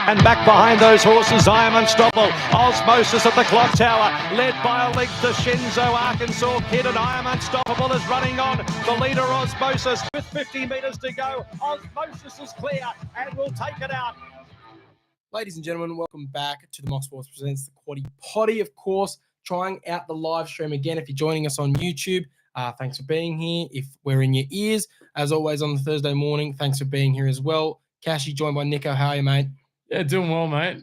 And back behind those horses, I Am Unstoppable. Osmosis at the clock tower, led by a length to Shinzo. Arkansas Kid and I Am Unstoppable is running on. The leader, Osmosis, with 50 metres to go. Osmosis is clear and will take it out. Ladies and gentlemen, welcome back to the Mox Sports Presents the Quaddie Poddy, of course, trying out the live stream again. If you're joining us on YouTube, thanks for being here. If we're in your ears, as always on the Thursday morning, thanks for being here as well. Cashy, joined by Nicko. How are you, mate? Yeah, doing well, mate.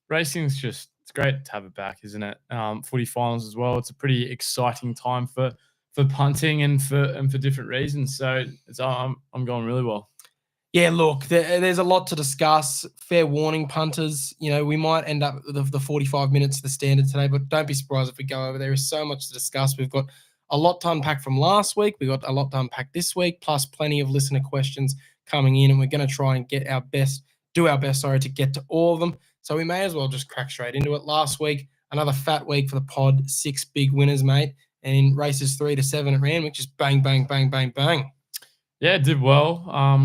Racing's it's great to have it back, isn't it? Footy finals as well. It's a pretty exciting time for punting and for different reasons. So I'm going really well. Yeah, look, there's a lot to discuss. Fair warning, punters. You know, we might end up with the 45 minutes, the standard today, but don't be surprised if we go over. There is so much to discuss. We've got a lot to unpack from last week. We've got a lot to unpack this week, plus plenty of listener questions coming in, and we're going to try and do our best, to get to all of them. So we may as well just crack straight into it. Last week, another fat week for the pod, 6 big winners, mate. And in races 3 to 7 at Randwick, just bang, bang, bang, bang, bang. Yeah, it did well.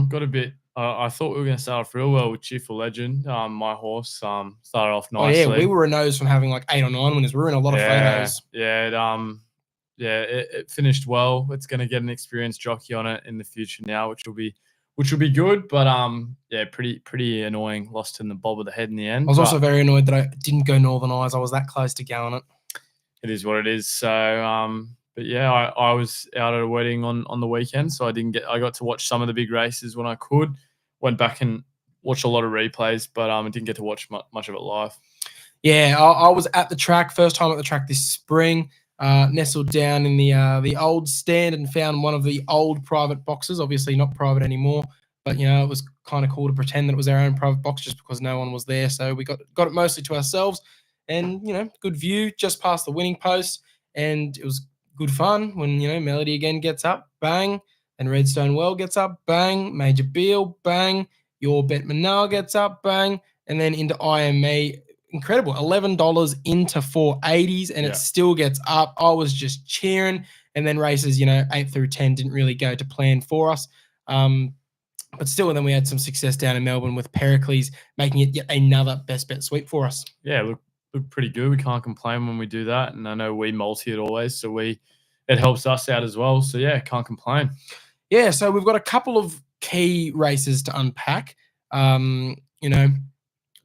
Got a bit. I thought we were going to start off real well with Cheerful Legend. My horse started off nicely. Oh yeah, we were a nose from having like 8 or 9 winners. We were in a lot of photos. Yeah, it finished well. It's going to get an experienced jockey on it in the future now, which will be good. But pretty annoying. Lost in the bob of the head in the end. I was also very annoyed that I didn't go Northern Eyes. I was that close to going it. It is what it is. So but yeah, I was out at a wedding on the weekend, so I got to watch some of the big races when I could. Went back and watched a lot of replays, but I didn't get to watch much of it live. Yeah, I was at the track, first time at the track this spring, nestled down in the old stand and found one of the old private boxes, obviously not private anymore, but, you know, it was kind of cool to pretend that it was our own private box just because no one was there. So we got it mostly to ourselves and, you know, good view just past the winning post, and it was good fun when, you know, Melody again gets up, bang, and Redstone Well gets up, bang, Major Beal, bang, Your Bet Manal gets up, bang, and then into IME, incredible, $11 into 480s, and it still gets up. I was just cheering, and then races, you know, 8 through 10 didn't really go to plan for us, but still, and then we had some success down in Melbourne with Pericles making it yet another best bet sweep for us. Yeah, look pretty good. We can't complain when we do that, and I know we multi it always, so it helps us out as well. So yeah, can't complain. Yeah, so we've got a couple of key races to unpack. You know,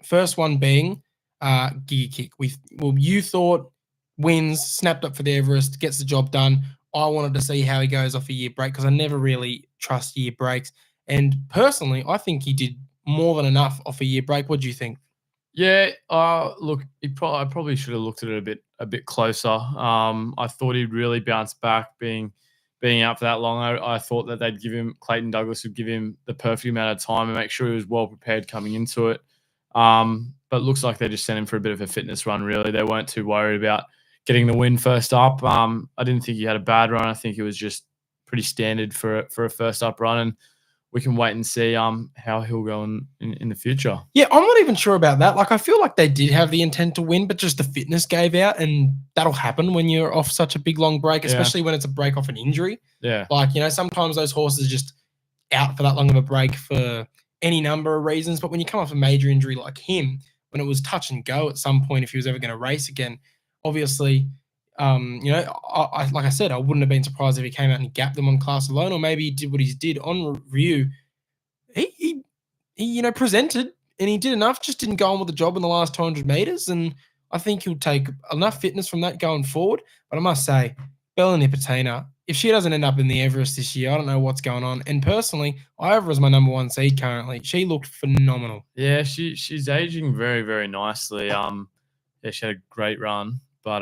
first one being Giga Kick. You thought wins, snapped up for the Everest, gets the job done. I wanted to see how he goes off a year break because I never really trust year breaks. And personally, I think he did more than enough off a year break. What do you think? Yeah, look, I probably should have looked at it a bit closer. I thought he'd really bounce back being out for that long. I thought that Clayton Douglas would give him the perfect amount of time and make sure he was well prepared coming into it. But it looks like they just sent him for a bit of a fitness run, really. They weren't too worried about getting the win first up. I didn't think he had a bad run. I think it was just pretty standard for a first up run, and we can wait and see how he'll go in the future. Yeah, I'm not even sure about that. Like, I feel like they did have the intent to win, but just the fitness gave out, and that'll happen when you're off such a big, long break, especially when it's a break off an injury. Yeah. Like, you know, sometimes those horses are just out for that long of a break for any number of reasons, but when you come off a major injury like him, when it was touch and go at some point if he was ever going to race again, obviously, you know, like I said, I wouldn't have been surprised if he came out and he gapped them on class alone, or maybe he did what he did on review. He you know, presented and he did enough, just didn't go on with the job in the last 200 meters. And I think he'll take enough fitness from that going forward. But I must say, Bella Nipotina, if she doesn't end up in the Everest this year, I don't know what's going on. And personally, I have her as my number 1 seed currently. She looked phenomenal. Yeah, she's aging very, very nicely. Yeah, she had a great run, but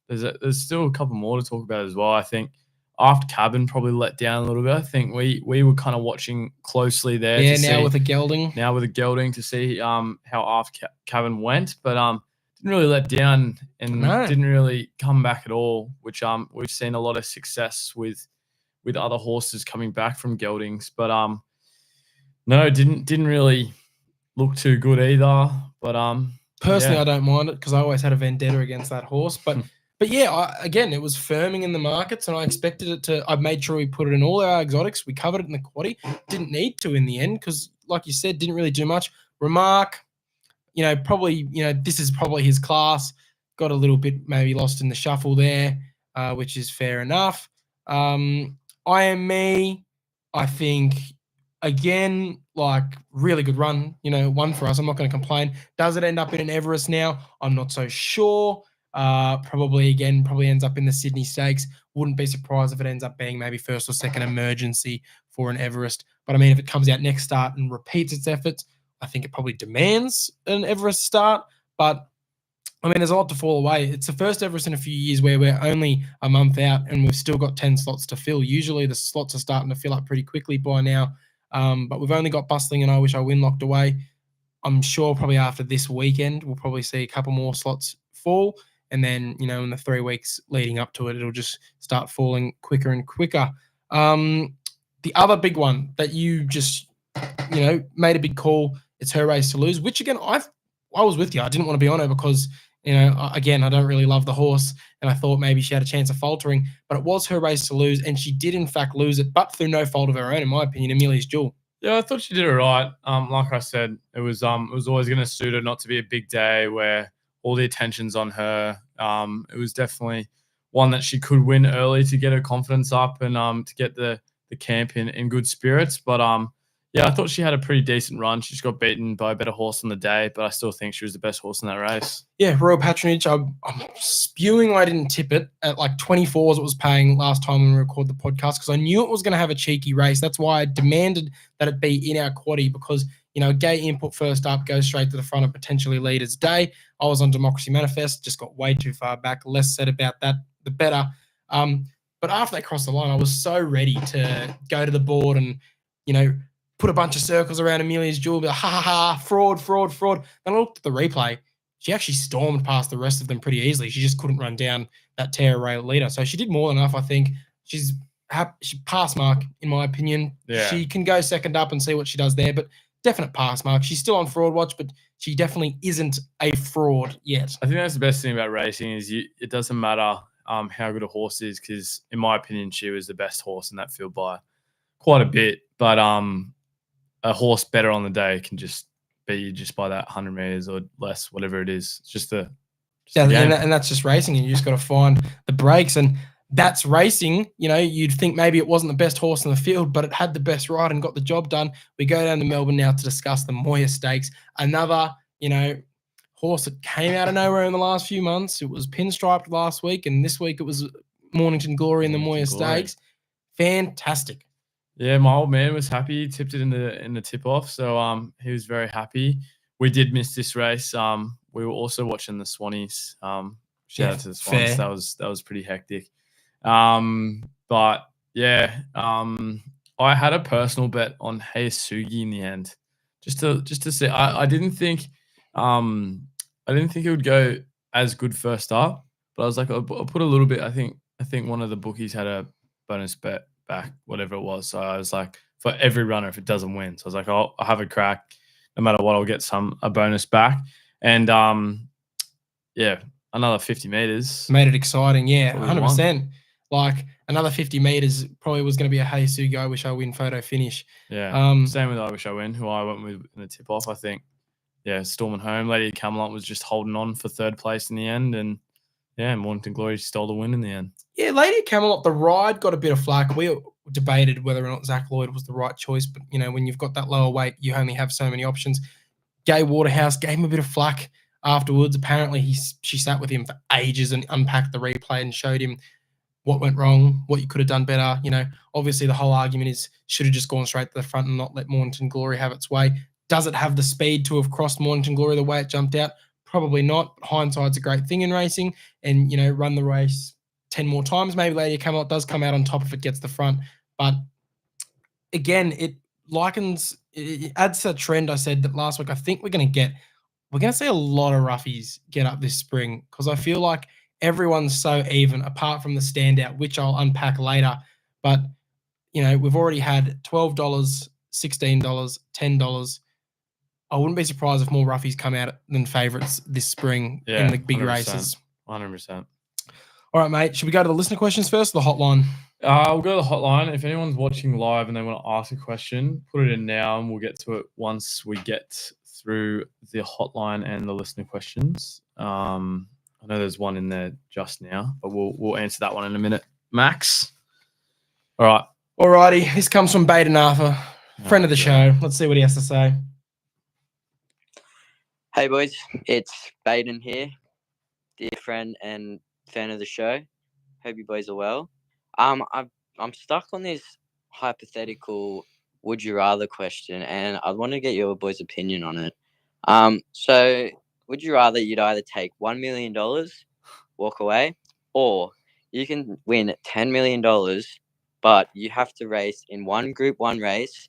there's still a couple more to talk about as well. I think After Cabin probably let down a little bit. I think we were kind of watching closely there. Yeah, now with a gelding. Now with a gelding to see how After Cabin went, but didn't really let down and didn't really come back at all, which we've seen a lot of success with other horses coming back from geldings. But no, didn't really look too good either. But personally, I don't mind it because I always had a vendetta against that horse. But yeah, again, it was firming in the markets, and I expected it to. I made sure we put it in all our exotics. We covered it in the quaddie. Didn't need to in the end because, like you said, didn't really do much. Remark, probably, this is probably his class. Got a little bit maybe lost in the shuffle there, which is fair enough. I Am Me, I think, again, like really good run, one for us. I'm not going to complain. Does it end up in an Everest now? I'm not so sure. Probably ends up in the Sydney Stakes. Wouldn't be surprised if it ends up being maybe first or second emergency for an Everest. But I mean, if it comes out next start and repeats its efforts, I think it probably demands an Everest start. But I mean, there's a lot to fall away. It's the first Everest in a few years where we're only a month out and we've still got 10 slots to fill. Usually the slots are starting to fill up pretty quickly by now. But we've only got Bustling and I Wish I Win locked away. I'm sure probably after this weekend, we'll probably see a couple more slots fall. And then, in the 3 weeks leading up to it, it'll just start falling quicker and quicker. The other big one that you just, made a big call, it's Her Race to Lose, which again, I was with you. I didn't want to be on her because, again, I don't really love the horse. And I thought maybe she had a chance of faltering, but it was Her Race to Lose. And she did in fact lose it, but through no fault of her own, in my opinion, Amelia's Jewel. Yeah, I thought she did it right. Like I said, it was always going to suit her not to be a big day where all the attention's on her. It was definitely one that she could win early to get her confidence up and to get the camp in good spirits. But yeah, I thought she had a pretty decent run. She just got beaten by a better horse on the day, but I still think she was the best horse in that race. Yeah, Royal Patronage. I'm spewing I didn't tip it at like 24s it was paying last time when we recorded the podcast because I knew it was going to have a cheeky race. That's why I demanded that it be in our quaddie because, gay input first up, goes straight to the front of potentially leader's day. I was on Democracy Manifest, just got way too far back. Less said about that, the better. But after they crossed the line, I was so ready to go to the board and, put a bunch of circles around Amelia's Jewel, be like, ha, ha, ha, fraud, fraud, fraud. And I looked at the replay. She actually stormed past the rest of them pretty easily. She just couldn't run down that tear rail leader. So she did more than enough, I think. She pass mark, in my opinion. Yeah. She can go second up and see what she does there, but definite pass mark. She's still on fraud watch, but she definitely isn't a fraud yet. I think that's the best thing about racing is it doesn't matter how good a horse is because, in my opinion, she was the best horse in that field by quite a bit. But a horse better on the day can just be just by that 100 meters or less, whatever it is. It's just the game. And that's just racing. And you just got to find the breaks. And that's racing. You'd think maybe it wasn't the best horse in the field, but it had the best ride and got the job done. We go down to Melbourne now to discuss the Moir Stakes. Another, horse that came out of nowhere in the last few months. It was pinstriped last week, and this week it was Mornington Glory in the Moir Stakes. Fantastic. Yeah, my old man was happy. He tipped it in the tip off, so he was very happy. We did miss this race. We were also watching the Swannies. Shout out to the Swans. Fair. That was pretty hectic. But yeah, I had a personal bet on Hayasugi in the end, just to see. I didn't think it would go as good first up, but I was like, I'll put a little bit. I think one of the bookies had a bonus bet back, whatever it was. So I was like, for every runner, if it doesn't win. So I was like, I'll have a crack. No matter what, I'll get a bonus back. And yeah, another 50 meters. Made it exciting. Yeah, 100%. Won. Like another 50 meters probably was going to be a Hayasugi I Wish I Win photo finish. Yeah. Same with I Wish I Win, who I went with in the tip off. I think, yeah, Storming Home. Lady Camelot was just holding on for third place in the end. And yeah, Mornington Glory stole the win in the end. Yeah, Lady Camelot, the ride got a bit of flack. We debated whether or not Zach Lloyd was the right choice, but when you've got that lower weight, you only have so many options. Gay Waterhouse gave him a bit of flack afterwards. Apparently, she sat with him for ages and unpacked the replay and showed him what went wrong, what you could have done better. Obviously the whole argument is should have just gone straight to the front and not let Mornington Glory have its way. Does it have the speed to have crossed Mornington Glory the way it jumped out? Probably not. Hindsight's a great thing in racing, and run the race 10 more times. Maybe Lady Camelot does come out on top if it gets the front, but again, it adds to a trend I said that last week. I think we're going to see a lot of roughies get up this spring because I feel like everyone's so even apart from the standout, which I'll unpack later. But we've already had $12, $16, $10. I wouldn't be surprised if more roughies come out than favourites this spring in the big 100%, races. 100%. All right, mate. Should we go to the listener questions first or the hotline? We'll go to the hotline. If anyone's watching live and they want to ask a question, put it in now, and we'll get to it once we get through the hotline and the listener questions. I know there's one in there just now, but we'll answer that one in a minute. Max? All right. Alrighty, this comes from Baden Arthur, friend of the show. Let's see what he has to say. Hey boys, it's Baden here, dear friend and fan of the show. Hope you boys are well. I'm stuck on this hypothetical would you rather question, and I want to get your boys' opinion on it. So would you rather you'd either take $1 million, walk away, or you can win $10 million, but you have to race in one Group 1 race.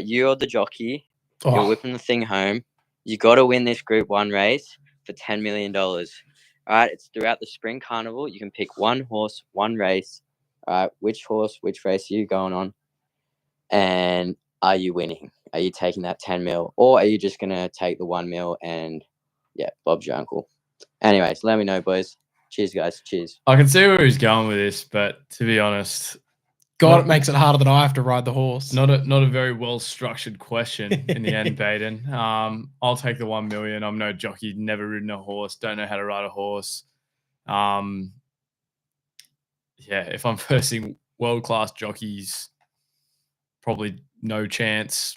You're the jockey. You're whipping the thing home. You got to win this Group 1 race for $10 million. All right, it's throughout the Spring Carnival. You can pick one horse, one race. All right, which horse, which race are you going on? And are you winning? Are you taking that 10 mil? Or are you just going to take the 1 mil and, yeah, Bob's your uncle? Anyways, let me know, boys. Cheers, guys. Cheers. I can see where he's going with this, but to be honest, God, it makes it harder that I have to ride the horse. not a very well structured question in the end, Baden. I'll take the 1 million. I'm no jockey, never ridden a horse, don't know how to ride a horse. Yeah, if I'm versing world class jockeys, probably no chance.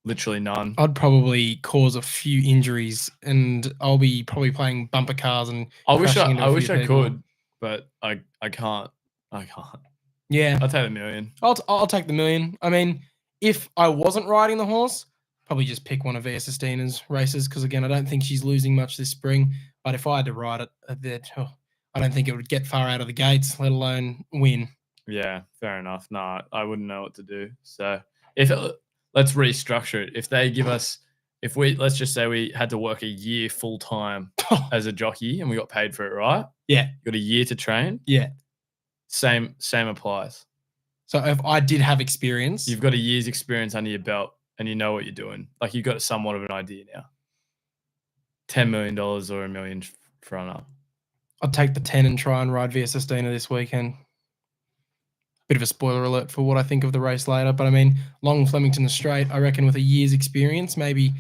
Literally none. I'd probably cause a few injuries, and I'll be probably playing bumper cars and. I wish I could, but I can't. I can't. Yeah, I'll take the million. I'll take the million. I mean, if I wasn't riding the horse, probably just pick one of Via Sestina's races because again, I don't think she's losing much this spring. But if I had to ride it, I don't think it would get far out of the gates, let alone win. Yeah, fair enough. No, I wouldn't know what to do. So let's restructure it. If they give us, let's just say we had to work a year full time as a jockey and we got paid for it, right? Yeah. Got a year to train. Yeah. Same applies. So if I did have experience, you've got a year's experience under your belt and you know what you're doing. Like you've got somewhat of an idea now. $10 million or $1 million front up. I'd take the 10 and try and ride Via Sestina this weekend. Bit of a spoiler alert for what I think of the race later, but I mean, Long Flemington Straight, I reckon with a year's experience, maybe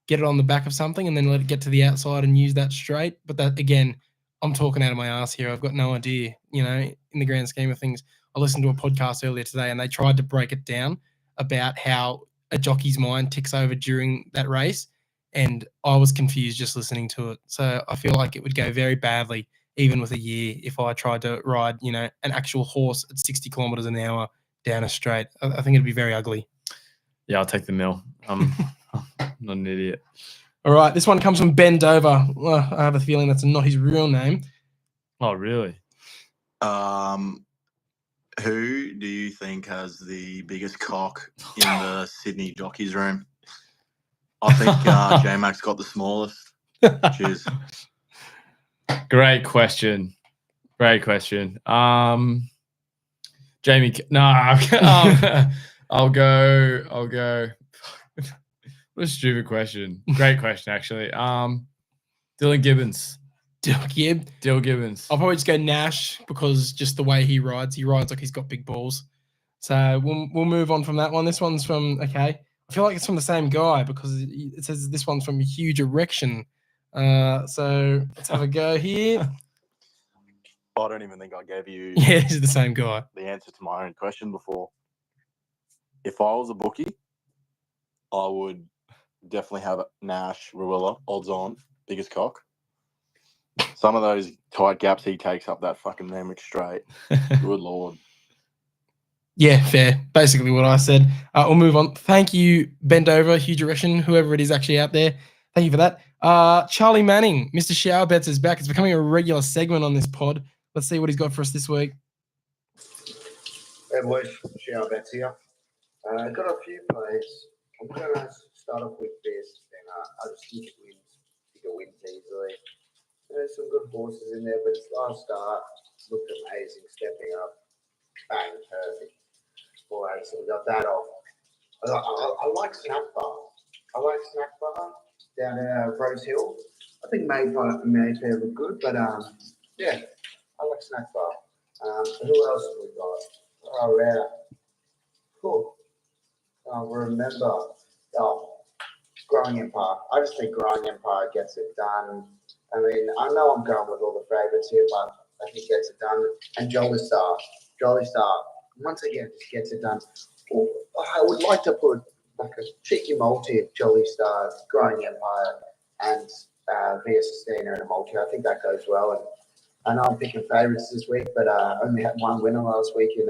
get it on the back of something and then let it get to the outside and use that straight. But that, again, I'm talking out of my ass here. I've got no idea, in the grand scheme of things. I listened to a podcast earlier today and they tried to break it down about how a jockey's mind ticks over during that race. And I was confused just listening to it. So I feel like it would go very badly even with a year, if I tried to ride, an actual horse at 60 kilometers an hour down a straight. I think it'd be very ugly. Yeah, I'll take the mill. I'm not an idiot. All right, this one comes from Ben Dover. Well, I have a feeling that's not his real name. Oh, really? Who do you think has the biggest cock in the Sydney jockeys room? I think J-Max got the smallest. Cheers. Great question. Jamie, no, I'll go. What a stupid question. Great question, actually. Dylan Gibbons. Dill Gibbons. I'll probably just go Nash because just the way he rides like he's got big balls. So we'll move on from that one. This one's from, I feel like it's from the same guy because it says this one's from Huge Erection. So let's have a go here. I don't even think I gave you this is the same guy. The answer to my own question before. If I was a bookie, I would definitely have Nash, Ruella, odds on, biggest cock. Some of those tight gaps he takes up that fucking Remick straight. Good Lord. Yeah, fair. Basically what I said. We'll move on. Thank you, Bend Over, Huge Erection, whoever it is actually out there. Thank you for that. Charlie Manning, Mr. Shower Bets is back. It's becoming a regular segment on this pod. Let's see what he's got for us this week. Hey boys, Shower Bets here. Got a few plays. I'm going to start off with this, and I just think it wins easily. There's some good horses in there, but its last start looked amazing, stepping up, bang, perfect. All right, so we got that off. I like Snack Bar. Down at Rosehill. I think Mayfair look good, but yeah, I like Snack Bar. Who else have we got? Cool. Remember, Growing Empire. I just think Growing Empire gets it done. I mean, I know I'm going with all the favourites here, but I think gets it done. And Jolly Star, once again, just gets it done. I would like to put like a cheeky multi of Jolly Star, Growing Empire, and Via Sustina in a multi. I think that goes well. And I know I'm picking favourites this week, but I only had one winner last week in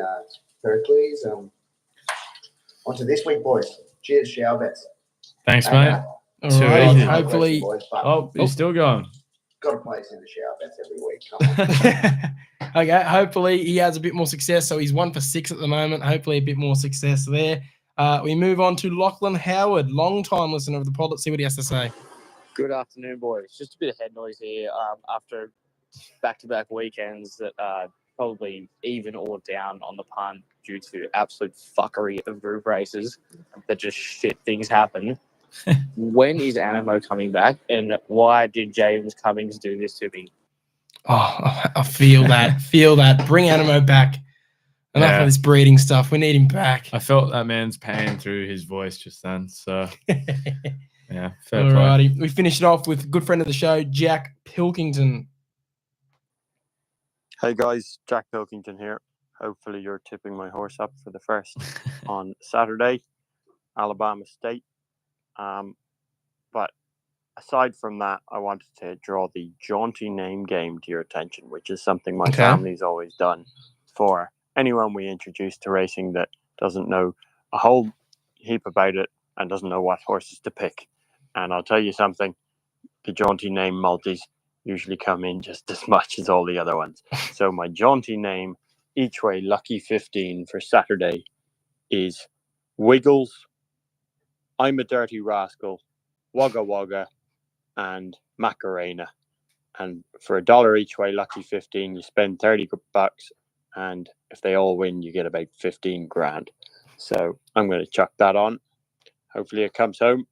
Hercules. On to this week, boys. Cheers, shower bets. Thanks, And, mate. All Too right. easy. Hopefully, boys, but Oh, he's still going. got to place in the shower bets every week. Come on. okay. Hopefully, he has a bit more success. So he's 1 for 6 at the moment. Hopefully, a bit more success there. We move on to Lachlan Howard, long-time listener of the pod. Let's see what he has to say. Good afternoon, boys. Just a bit of head noise here after back-to-back weekends that are probably even or down on the punt due to absolute fuckery of group races that just shit things happen. When is Animo coming back, and why did James Cummings do this to me? Oh, I feel that. Feel that. Bring Animo back. Enough of this breeding stuff. We need him back. I felt that man's pain through his voice just then. So, yeah, fair play. Alrighty. We finished it off with a good friend of the show, Jack Pilkington. Hey guys, Jack Pilkington here. Hopefully you're tipping my horse up for the first on Saturday, Alabama State. But aside from that, I wanted to draw the jaunty name game to your attention, which is something my family's always done for anyone we introduce to racing that doesn't know a whole heap about it and doesn't know what horses to pick. And I'll tell you something, the jaunty name multis usually come in just as much as all the other ones. So my jaunty name, each way lucky 15 for Saturday, is Wiggles, I'm a Dirty Rascal, Wagga Wagga, and Macarena. And for $1 each way lucky 15, you spend 30 bucks, and if they all win, you get about 15 grand. So I'm going to chuck that on. Hopefully it comes home,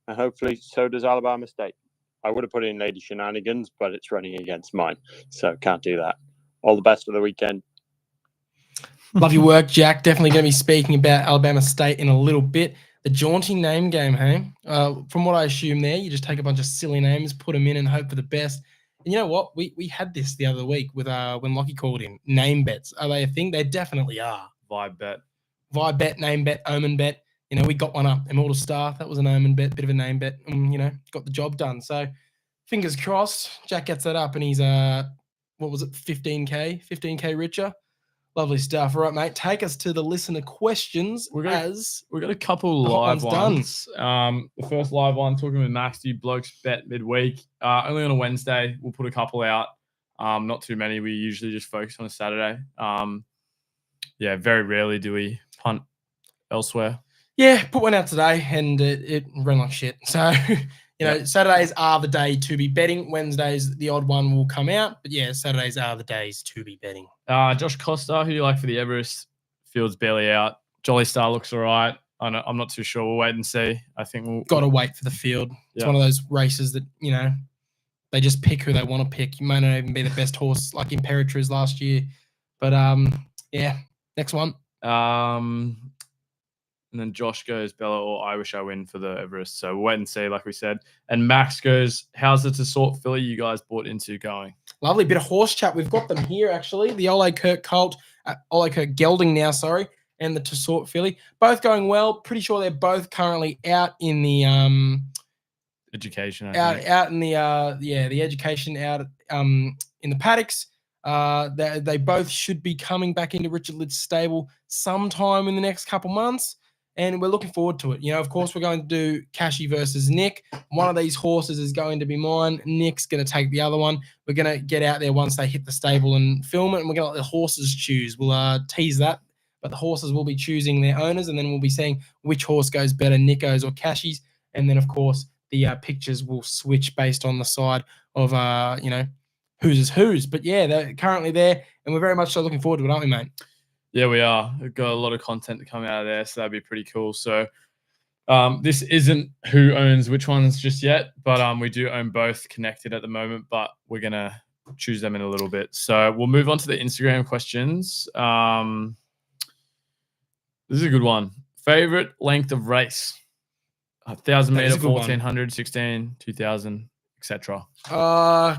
and hopefully so does Alabama State. I would have put in Lady Shenanigans, but it's running against mine, so can't do that. All the best for the weekend. Love your work, Jack. Definitely going to be speaking about Alabama State in a little bit. The jaunty name game, hey? From what I assume there, you just take a bunch of silly names, put them in and hope for the best. And you know what? We had this the other week with when Lockie called in. Name bets. Are they a thing? They definitely are. Vibe bet, name bet, omen bet. You know, we got one up. Immortal Star, that was an omen bet, bit of a name bet, and, you know, got the job done. So, fingers crossed, Jack gets that up and he's, 15K richer. Lovely stuff. All right, mate, take us to the listener questions. We've got a couple live ones. The first live one, talking with Max, do you blokes bet midweek? Only on a Wednesday. We'll put a couple out. Not too many. We usually just focus on a Saturday. Very rarely do we punt elsewhere. Yeah, put one out today, and it ran like shit. So, Saturdays are the day to be betting. Wednesdays, the odd one will come out. But, yeah, Saturdays are the days to be betting. Josh Costa, who do you like for the Everest? Field's barely out. Jolly Star looks all right. I'm not too sure. We'll wait and see. I think we'll... Got to wait for the field. It's one of those races that, they just pick who they want to pick. You may not even be the best horse like Imperatriz last year. But, next one. And then Josh goes Bella or I wish I win for the Everest. So we'll wait and see, like we said. And Max goes, how's the Tessort filly you guys bought into going? Lovely bit of horse chat. We've got them here, actually. The Ole Kirk Colt, Ole Kirk Gelding now, sorry, and the Tessort filly. Both going well. Pretty sure they're both currently out in the education. Out in the the education out in the paddocks. They both should be coming back into Richard Litt's stable sometime in the next couple months. And we're looking forward to it. Of course, we're going to do Cashy versus Nick. One of these horses is going to be mine. Nick's going to take the other one. We're going to get out there once they hit the stable and film it, and we're going to let the horses choose. We'll tease that, but the horses will be choosing their owners, and then we'll be seeing which horse goes better, Nicko's or Cashy's. And then, of course, the pictures will switch based on the side of, whose is whose. But, yeah, they're currently there, and we're very much so looking forward to it, aren't we, mate? Yeah, we are. We've got a lot of content to come out of there, so that'd be pretty cool. So this isn't who owns which ones just yet, but we do own both connected at the moment, but we're going to choose them in a little bit. So we'll move on to the Instagram questions. This is a good one. Favorite length of race? 1,000 meter, 1,400, 16, 2,000, etc.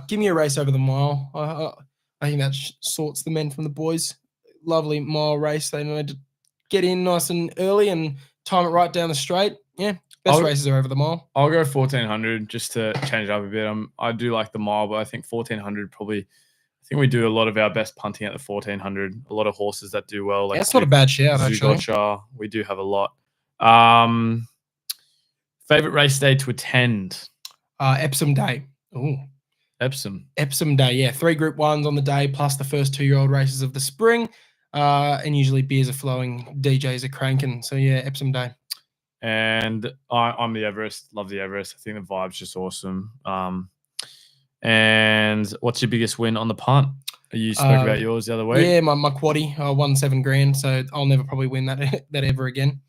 Give me a race over the mile. I think that sorts the men from the boys. Lovely mile race. They need to get in nice and early and time it right down the straight. Yeah, best races are over the mile. I'll go 1,400 just to change it up a bit. I do like the mile, but I think 1,400 probably. I think we do a lot of our best punting at the 1,400. A lot of horses that do well. Like that's not a bad shout, actually. We do have a lot. Favorite race day to attend? Epsom Day. Ooh. Epsom Day, yeah. 3 Group 1s on the day, plus the first 2-year-old races of the spring. And usually beers are flowing, DJs are cranking. So, yeah, Epsom Day. And I'm the Everest. Love the Everest. I think the vibe's just awesome. And what's your biggest win on the punt? You spoke about yours the other week. Yeah, my Quaddie. I won $7,000, so I'll never probably win that ever again.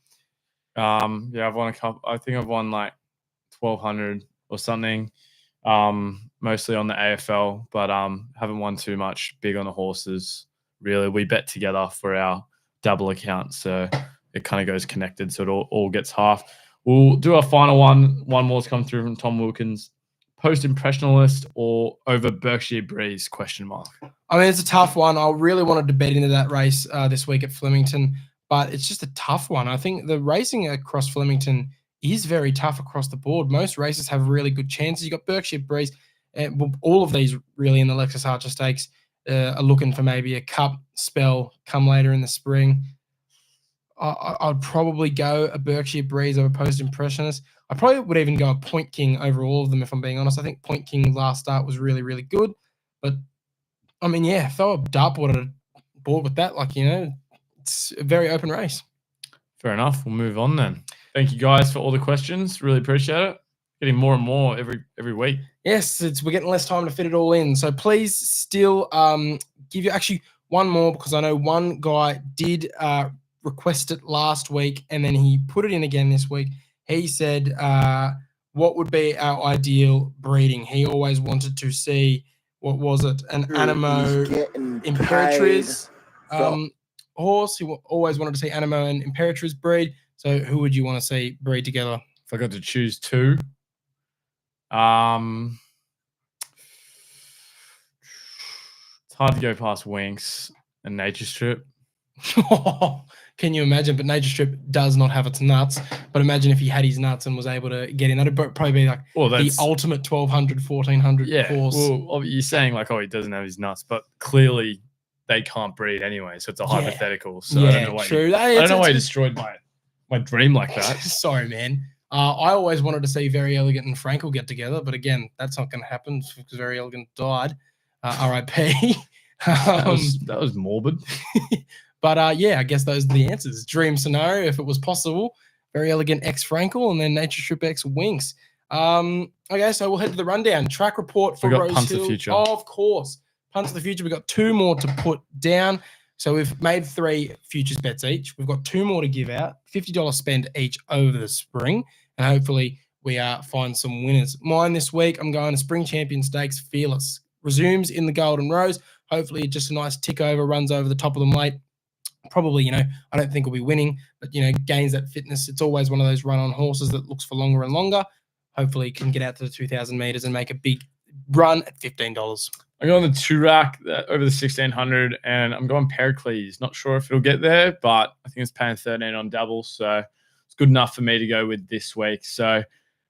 Yeah, I've won a couple. I think I've won like 1,200 or something. Mostly on the AFL, but haven't won too much big on the horses. Really, we bet together for our double account, so it kind of goes connected, so it all gets half. We'll do our final one. One more's come through from Tom Wilkins. Post-impressionalist or over Berkshire Breeze? ? I mean, it's a tough one. I really wanted to bet into that race this week at Flemington, but it's just a tough one. I think the racing across Flemington is very tough across the board. Most races have really good chances. You got Berkshire Breeze. All of these really in the Lexus Archer Stakes are looking for maybe a cup spell come later in the spring. I'd probably go a Berkshire Breeze over Post Impressionist. I probably would even go a Point King over all of them, if I'm being honest. I think Point King last start was really, really good. But, I mean, yeah, throw a dartboard at a board with that. It's a very open race. Fair enough. We'll move on then. Thank you guys for all the questions. Really appreciate it. Getting more and more every week. Yes, we're getting less time to fit it all in. So please still give you actually one more, because I know one guy did request it last week and then he put it in again this week. He said, what would be our ideal breeding? He always wanted to see, what was it? An Animo Imperatriz horse. He always wanted to see Animo and Imperatriz breed. So who would you want to see breed together? If I got to choose two, it's hard to go past Winks and Nature Strip. Can you imagine? But Nature Strip does not have its nuts. But imagine if he had his nuts and was able to get in. That'd probably be like the ultimate 1,200, 1,400 horse. Well, you're saying like, he doesn't have his nuts, but clearly they can't breed anyway. So it's a hypothetical. So I don't know why true. I don't know why he destroyed my dream like that. Sorry, man. I always wanted to see Very Elegant and Frankel get together, but again, that's not going to happen because Very Elegant died. R.I.P. That was morbid. But yeah, I guess those are the answers. Dream scenario, if it was possible, Very Elegant X Frankel and then Nature Strip X Winks. Okay, so we'll head to the rundown. Track report for Rosehill. Punt to the Future. Of course. Punt to the Future. We've got 2 more to put down. So we've made 3 futures bets each. We've got 2 more to give out, $50 spend each over the spring. And hopefully we find some winners. Mine this week, I'm going to Spring Champion Stakes Fearless. Resumes in the Golden Rose. Hopefully just a nice tick over, runs over the top of them late. Probably, I don't think we'll be winning, but, gains that fitness. It's always one of those run-on horses that looks for longer and longer. Hopefully can get out to the 2,000 meters and make a big run at $15. I'm going the 2-rack over the 1,600, and I'm going Pericles. Not sure if it'll get there, but I think it's paying 13 on double, so it's good enough for me to go with this week. So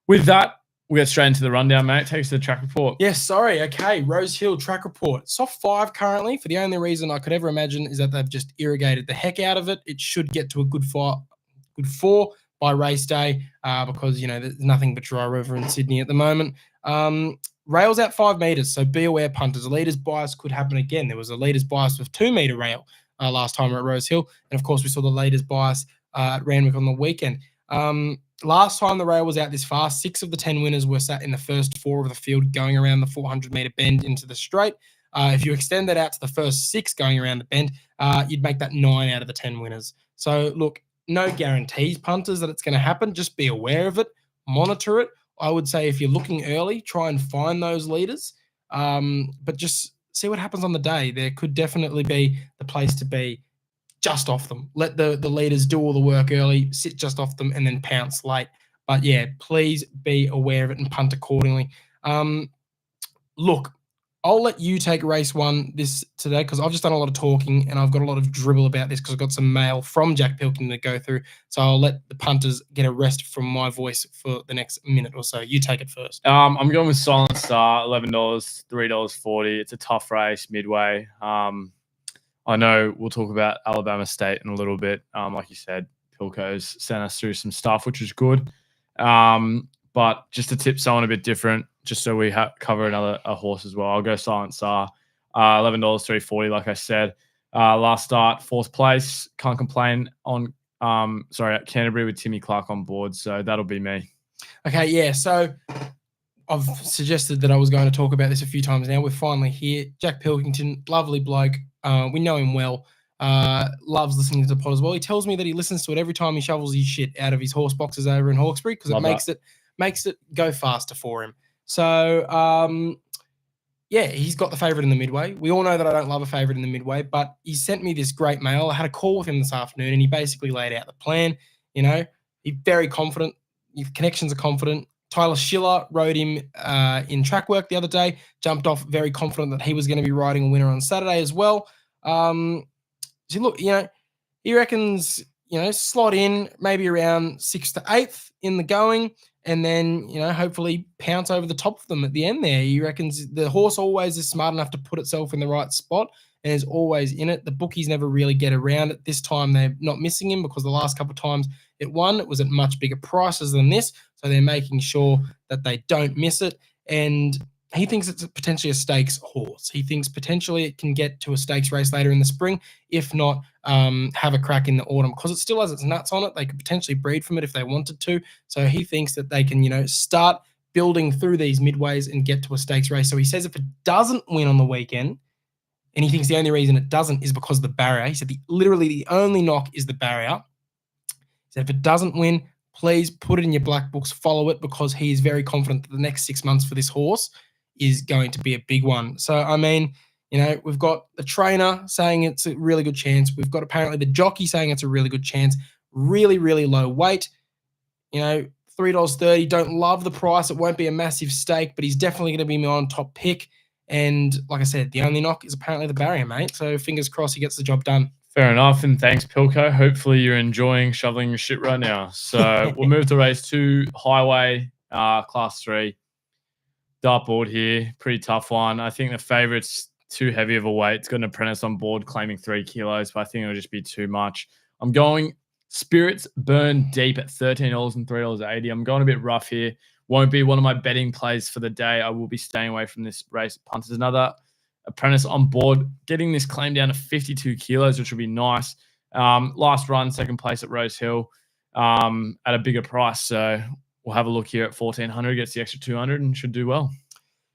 with that, we'll get straight into the rundown, mate. Take us to the track report. Yes, sorry. Okay, Rosehill track report. Soft 5 currently, for the only reason I could ever imagine is that they've just irrigated the heck out of it. It should get to a good 4 by race day because, there's nothing but dry river in Sydney at the moment. Rails out 5 meters, so be aware, punters. A leader's bias could happen again. There was a leader's bias with 2-meter rail last time at Rosehill. And, of course, we saw the leader's bias at Randwick on the weekend. Last time the rail was out this far, 6 of the 10 winners were sat in the first 4 of the field going around the 400-meter bend into the straight. If you extend that out to the first 6 going around the bend, you'd make that 9 out of the 10 winners. So, look, no guarantees, punters, that it's going to happen. Just be aware of it. Monitor it. I would say if you're looking early, try and find those leaders. But just see what happens on the day. There could definitely be the place to be. just off them. Let the leaders do all the work early, sit just off them, and then pounce late. But yeah, please be aware of it and punt accordingly. Look, I'll let you take race 1 today because I've just done a lot of talking and I've got a lot of dribble about this because I've got some mail from Jack Pilkington to go through. So I'll let the punters get a rest from my voice for the next minute or so. You take it first. I'm going with Silent Star, $11, $3.40. It's a tough race midway. I know we'll talk about Alabama State in a little bit. Like you said, Pilco's sent us through some stuff, which is good. But just to tip someone a bit different, just so we cover a horse as well. I'll go Silent Star, $11, $3.40, like I said. Last start, 4th place. Can't complain on at Canterbury with Timmy Clark on board. So that'll be me. Okay, yeah. So I've suggested that I was going to talk about this a few times now. We're finally here. Jack Pilkington, lovely bloke. We know him well. Loves listening to the pod as well. He tells me that he listens to it every time he shovels his shit out of his horse boxes over in Hawkesbury because it makes it go faster for him. So, yeah, he's got the favourite in the midway. We all know that I don't love a favourite in the midway, but he sent me this great mail. I had a call with him this afternoon, and he basically laid out the plan. You know, he's very confident. His connections are confident. Tyler Schiller rode him in track work the other day, jumped off very confident that he was going to be riding a winner on Saturday as well. So look, you know, he reckons, you know, slot in maybe around 6th to 8th in the going, and then, you know, hopefully pounce over the top of them at the end there. He reckons the horse always is smart enough to put itself in the right spot and is always in it. The bookies never really get around it. This time they're not missing him because the last couple of times it won, it was at much bigger prices than this. So they're making sure that they don't miss it. And he thinks it's potentially a stakes horse. He thinks potentially it can get to a stakes race later in the spring, if not have a crack in the autumn, because it still has its nuts on it. They could potentially breed from it if they wanted to. So he thinks that they can, you know, start building through these midways and get to a stakes race. So he says if it doesn't win on the weekend, and he thinks the only reason it doesn't is because of the barrier. He said literally the only knock is the barrier. He said if it doesn't win, please put it in your black books, follow it, because he is very confident that the next 6 months for this horse is going to be a big one. So, I mean, you know, we've got the trainer saying it's a really good chance. We've got apparently the jockey saying it's a really good chance. Really, really low weight. You know, $3.30. Don't love the price. It won't be a massive stake, but he's definitely going to be my on top pick. And like I said, the only knock is apparently the barrier, mate. So fingers crossed he gets the job done. Fair enough, and thanks, Pilco. Hopefully you're enjoying shoveling your shit right now. So we'll move to race 2, Highway, Class 3. Dartboard here, pretty tough one. I think the favourite's too heavy of a weight. It's got an apprentice on board claiming 3 kilos, but I think it'll just be too much. I'm going Spirits Burn Deep at $13 and $3.80. I'm going a bit rough here. Won't be one of my betting plays for the day. I will be staying away from this race. Punt is another apprentice on board, getting this claim down to 52 kilos, which would be nice. Last run, 2nd place at Rosehill at a bigger price. So we'll have a look here at 1,400, gets the extra 200 and should do well.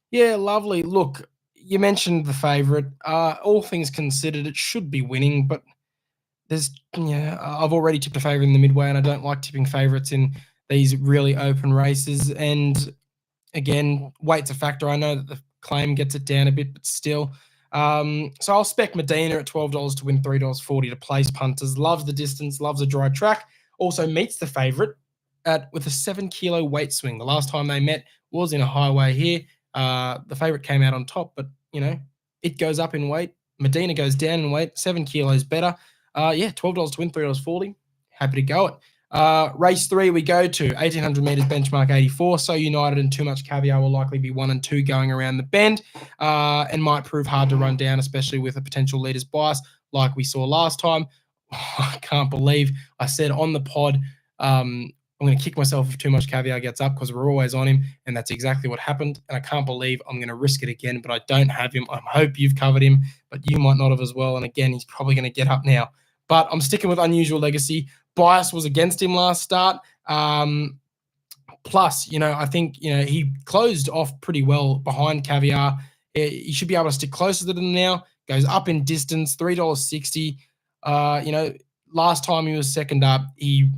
Yeah, lovely. Look, you mentioned the favourite. All things considered, it should be winning, but I've already tipped a favourite in the midway, and I don't like tipping favourites in these really open races. And again, weight's a factor. I know that the claim gets it down a bit, but still. So I'll spec Medina at $12 to win $3.40 to place punters. Loves the distance, loves a dry track. Also meets the favourite with a 7 kilo weight swing. The last time they met was in a highway here. The favourite came out on top, but you know, it goes up in weight. Medina goes down in weight, 7 kilos better. $12 to win, $3.40. Happy to go it. Race 3 we go to 1,800 meters, benchmark 84. So United and Too Much Caviar will likely be 1 and 2 going around the bend, and might prove hard to run down, especially with a potential leader's bias like we saw last time. I can't believe I said on the pod, I'm going to kick myself if Too Much Caviar gets up because we're always on him, and that's exactly what happened. And I can't believe I'm going to risk it again, but I don't have him. I hope you've covered him, but you might not have as well. And again, he's probably going to get up now. But I'm sticking with Unusual Legacy. Bias was against him last start. Plus, you know, I think, you know, he closed off pretty well behind Caviar. He should be able to stick closer to them now. Goes up in distance, $3.60. You know, last time he was second up, he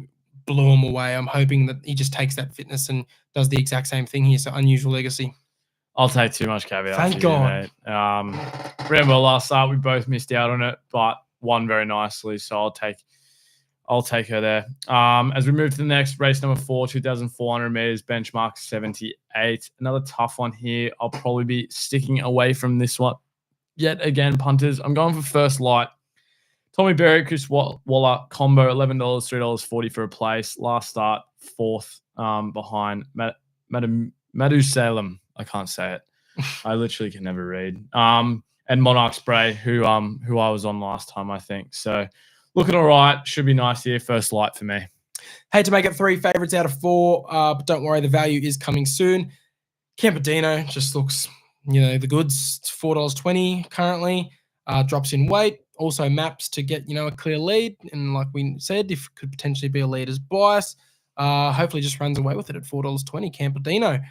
blew him away. I'm hoping that he just takes that fitness and does the exact same thing here. So Unusual Legacy. I'll take Too Much Caviar. Thank God. Ran well last start. We both missed out on it, but won very nicely. So I'll take her there. As we move to the next race, number 4, 2,400 meters, benchmark 78. Another tough one here. I'll probably be sticking away from this one. Yet again, punters. I'm going for First Light. Tommy Berry, Chris Waller combo, $11, $3.40 for a place. Last start, 4th behind Madu Salem. I can't say it. I literally can never read. And Monarch Spray, who I was on last time, I think. So looking all right. Should be nice here. First Light for me. Hate to make it 3 favorites out of 4, but don't worry, the value is coming soon. Campadino just looks, the goods. It's $4.20 currently. Drops in weight. Also maps to get, a clear lead. And like we said, if it could potentially be a leader's bias, hopefully just runs away with it at $4.20. Campadino.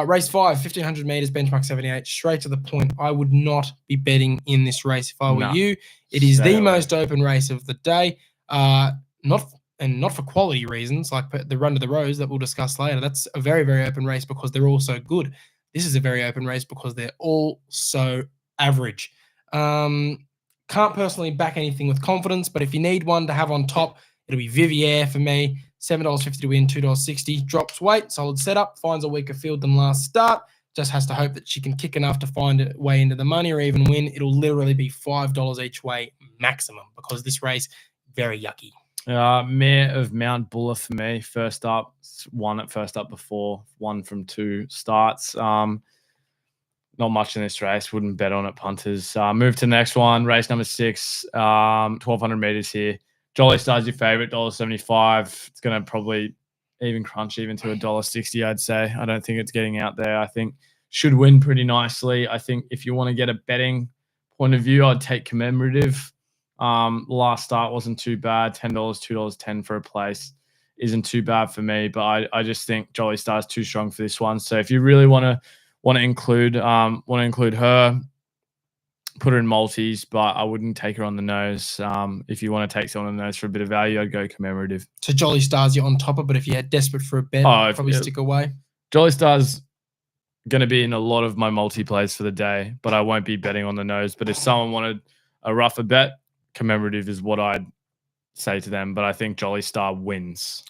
Race 5, 1,500 meters, benchmark 78, straight to the point. I would not be betting in this race if I were you. It is the most open race of the day. Not for quality reasons, like the Run to the Rose that we'll discuss later. That's a very, very open race because they're all so good. This is a very open race because they're all so average. Can't personally back anything with confidence, but if you need one to have on top, it'll be Vivier for me. $7.50 to win, $2.60. Drops weight, solid setup, finds a weaker field than last start. Just has to hope that she can kick enough to find a way into the money or even win. It'll literally be $5 each way maximum because this race, very yucky. Mayor of Mount Buller for me. First up, won at first up before, 1 from 2 starts. Not much in this race. Wouldn't bet on it, punters. Move to the next one. Race number 6, 1,200 meters here. Jolly Star's your favorite, $1.75. It's going to probably even crunch even to $1.60, I'd say. I don't think it's getting out there. I think should win pretty nicely. I think if you want to get a betting point of view, I'd take Commemorative. Last start wasn't too bad. $10, $2.10 for a place isn't too bad for me. But I just think Jolly Star's too strong for this one. So if you really want to include her, put her in multis, but I wouldn't take her on the nose. If you want to take someone on the nose for a bit of value, I'd go Commemorative. So Jolly Star's you're on top of, but if you're desperate for a bet, probably stick away. Jolly Star's going to be in a lot of my multi-plays for the day, but I won't be betting on the nose. But if someone wanted a rougher bet, Commemorative is what I'd say to them. But I think Jolly Star wins.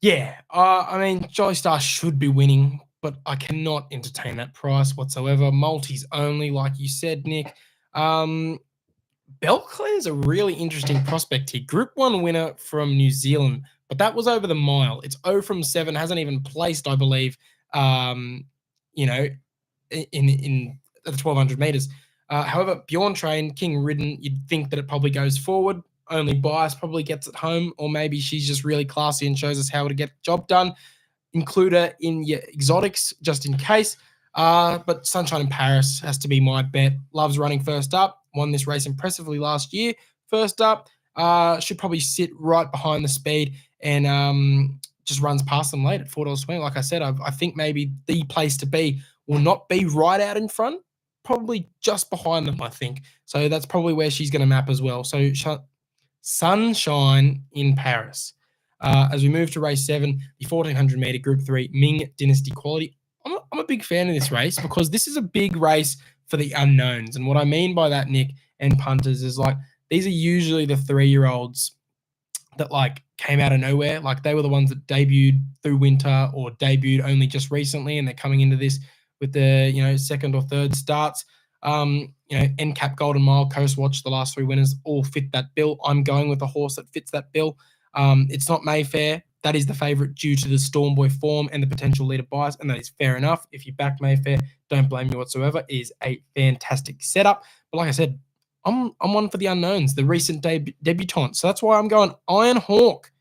Yeah, I mean, Jolly Star should be winning, but I cannot entertain that price whatsoever. Multis only, like you said, Nick. Belclair's a really interesting prospect here. Group 1 winner from New Zealand, but that was over the mile. It's 0 from 7, hasn't even placed, I believe, in the 1,200 meters. However, Bjorn trained, King ridden, you'd think that it probably goes forward. Only bias probably gets it home, or maybe she's just really classy and shows us how to get the job done. Include her in your exotics just in case. But Sunshine in Paris has to be my bet. Loves running first up. Won this race impressively last year. First up, should probably sit right behind the speed and just runs past them late at $4.20. Like I said, I think maybe the place to be will not be right out in front, probably just behind them, I think. So that's probably where she's going to map as well. So Sunshine in Paris. As we move to race 7, the 1,400 meter Group 3 Ming Dynasty Quality. I'm a big fan of this race because this is a big race for the unknowns. And what I mean by that, Nick, and punters, is like these are usually the 3-year-olds that like came out of nowhere. Like they were the ones that debuted through winter or debuted only just recently, and they're coming into this with the second or third starts. NCAP Golden Mile, Coast Watch, the last 3 winners all fit that bill. I'm going with a horse that fits that bill. It's not Mayfair. That is the favourite due to the Stormboy form and the potential leader bias, and that is fair enough. If you back Mayfair, don't blame me whatsoever. It is a fantastic setup. But like I said, I'm one for the unknowns, the recent debutante. So that's why I'm going Iron Hawk.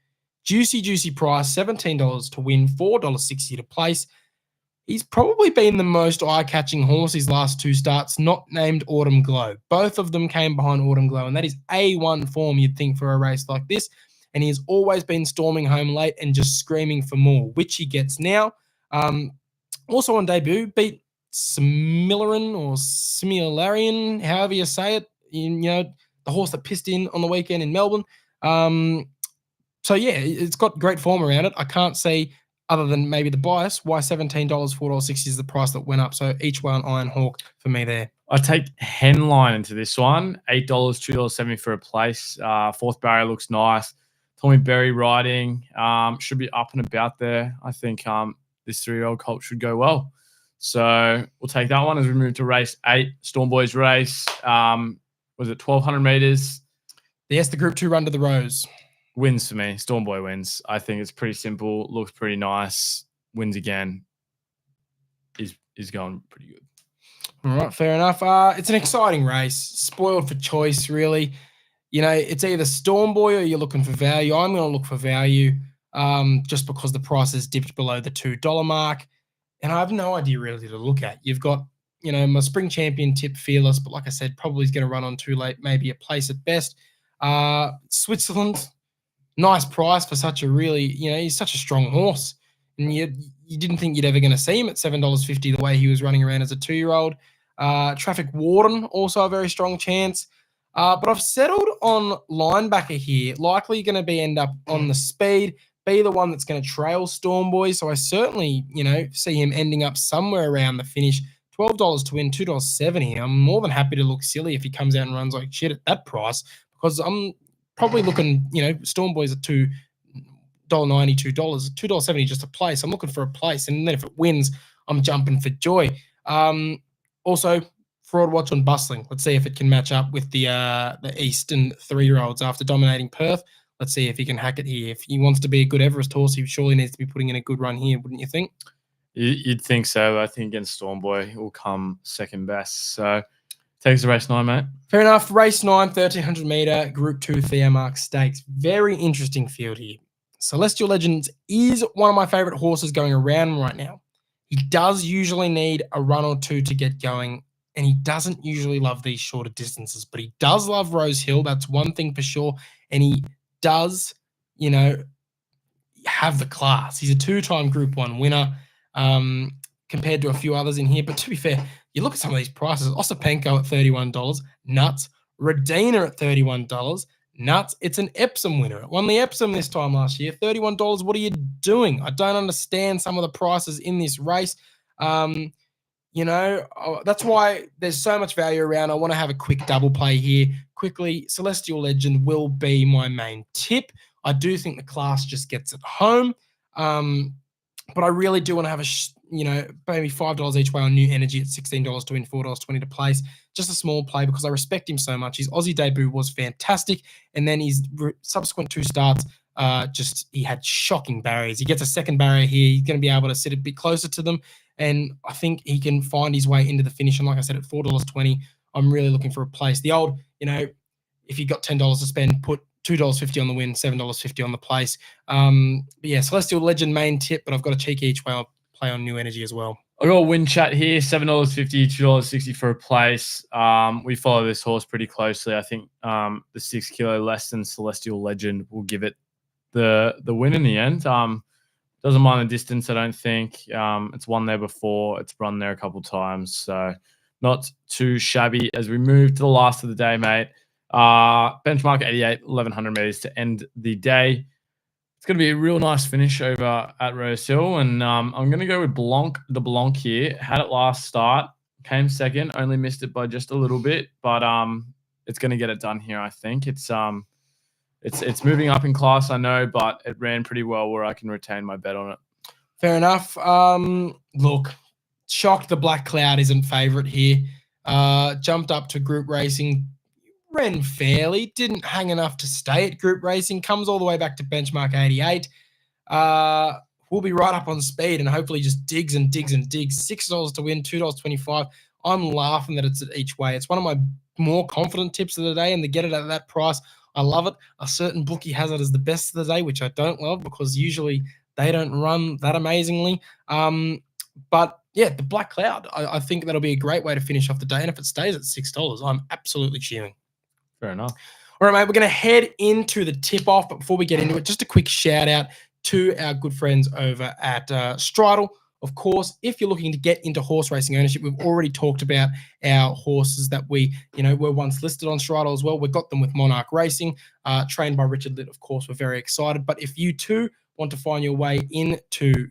Juicy price, $17 to win, $4.60 to place. He's probably been the most eye-catching horse his last 2 starts, not named Autumn Glow. Both of them came behind Autumn Glow, and that is A1 form you'd think for a race like this. And he has always been storming home late and just screaming for more, which he gets now. Also on debut, beat Similarian or Similarian, however you say it. The horse that pissed in on the weekend in Melbourne. So yeah, it's got great form around it. I can't see other than maybe the bias, why $17, $4.60 is the price that went up. So each way on Iron Hawk for me there. I take Henline into this one. $8, $2.70 for a place. Fourth barrier looks nice. Tommy Berry riding. Should be up and about there. I think this 3-year-old colt should go well. So we'll take that one as we move to race 8, Storm Boys race. Was it 1,200 meters? Yes, the Group 2 run to the Rose. Wins for me. Storm Boy wins. I think it's pretty simple. Looks pretty nice. Wins again. Is going pretty good. All right, fair enough. It's an exciting race. Spoiled for choice, really. You know, it's either Storm Boy or you're looking for value. I'm going to look for value just because the price has dipped below the $2 mark. And I have no idea really to look at. You've got, you know, my spring champion tip Fearless, but like I said, probably is going to run on too late, maybe a place at best. Switzerland, nice price for such a really, you know, he's such a strong horse. And you didn't think you'd ever going to see him at $7.50 the way he was running around as a 2-year-old. Traffic Warden, also a very strong chance. But I've settled on linebacker here. Likely going to be end up on the speed, be the one that's going to trail Storm Boy. So I certainly, you know, see him ending up somewhere around the finish. $12 to win, $2.70. I'm more than happy to look silly if he comes out and runs like shit at that price, because I'm probably looking, you know, Storm Boy's at $2.90, $2.70 just a place. I'm looking for a place, and then if it wins, I'm jumping for joy. Also, Fraud Watch on Bustling. Let's see if it can match up with the Eastern 3-year-olds after dominating Perth. Let's see if he can hack it here. If he wants to be a good Everest horse, he surely needs to be putting in a good run here, wouldn't you think? You'd think so. I think against Storm Boy, it will come second best. So takes the race 9, mate. Fair enough. Race 9, 1,300 meter, Group 2 Theomark Stakes. Very interesting field here. Celestial Legends is one of my favorite horses going around right now. He does usually need a run or two to get going, and he doesn't usually love these shorter distances, but he does love Rosehill. That's one thing for sure. And he does, you know, have the class. He's a 2-time Group 1 winner compared to a few others in here. But to be fair, you look at some of these prices. Osipenko at $31, nuts. Redina at $31, nuts. It's an Epsom winner. It won the Epsom this time last year. $31, what are you doing? I don't understand some of the prices in this race. You know, that's why there's so much value around. I want to have a quick double play here. Quickly, Celestial Legend will be my main tip. I do think the class just gets it home. But I really do want to have you know, maybe $5 each way on New Energy at $16 to win, $4.20 to place. Just a small play because I respect him so much. His Aussie debut was fantastic. And then his subsequent 2 starts, he had shocking barriers. He gets a second barrier here. He's going to be able to sit a bit closer to them. And I think he can find his way into the finish. And like I said, at $4.20, I'm really looking for a place. The old, you know, if you got $10 to spend, put $2.50 on the win, $7.50 on the place. But yeah, Celestial Legend main tip, but I've got a cheeky each way. I'll play on New Energy as well. I got a win chat here, $7.50, $2.60 for a place. We follow this horse pretty closely. I think the 6 kilo less than Celestial Legend will give it the win in the end. Doesn't mind the distance, I don't think. It's won there before. It's run there a couple times. So not too shabby as we move to the last of the day, mate. Benchmark 88, 1,100 meters to end the day. It's going to be a real nice finish over at Rosehill. And I'm going to go with the Blanc here. Had it last start. Came second. Only missed it by just a little bit. But it's going to get it done here, I think. It's moving up in class, I know, but it ran pretty well where I can retain my bet on it. Fair enough. Look, shocked the Black Cloud isn't favorite here. Jumped up to group racing, ran fairly, didn't hang enough to stay at group racing, comes all the way back to benchmark 88. We'll be right up on speed and hopefully just digs and digs and digs. $6 to win, $2.25. I'm laughing that it's at each way. It's one of my more confident tips of the day, and to get it at that price, I love it. A certain bookie has it as the best of the day, which I don't love because usually they don't run that amazingly. But yeah, the Black Cloud, I think that'll be a great way to finish off the day. And if it stays at $6, I'm absolutely cheering. Fair enough. All right, mate, we're going to head into the tip-off. But before we get into it, just a quick shout-out to our good friends over at Stridyl. Of course, if you're looking to get into horse racing ownership, we've already talked about our horses that we, were once listed on Stridyl as well. We've got them with Monarch Racing, trained by Richard Litt, of course. We're very excited. But if you too want to find your way into,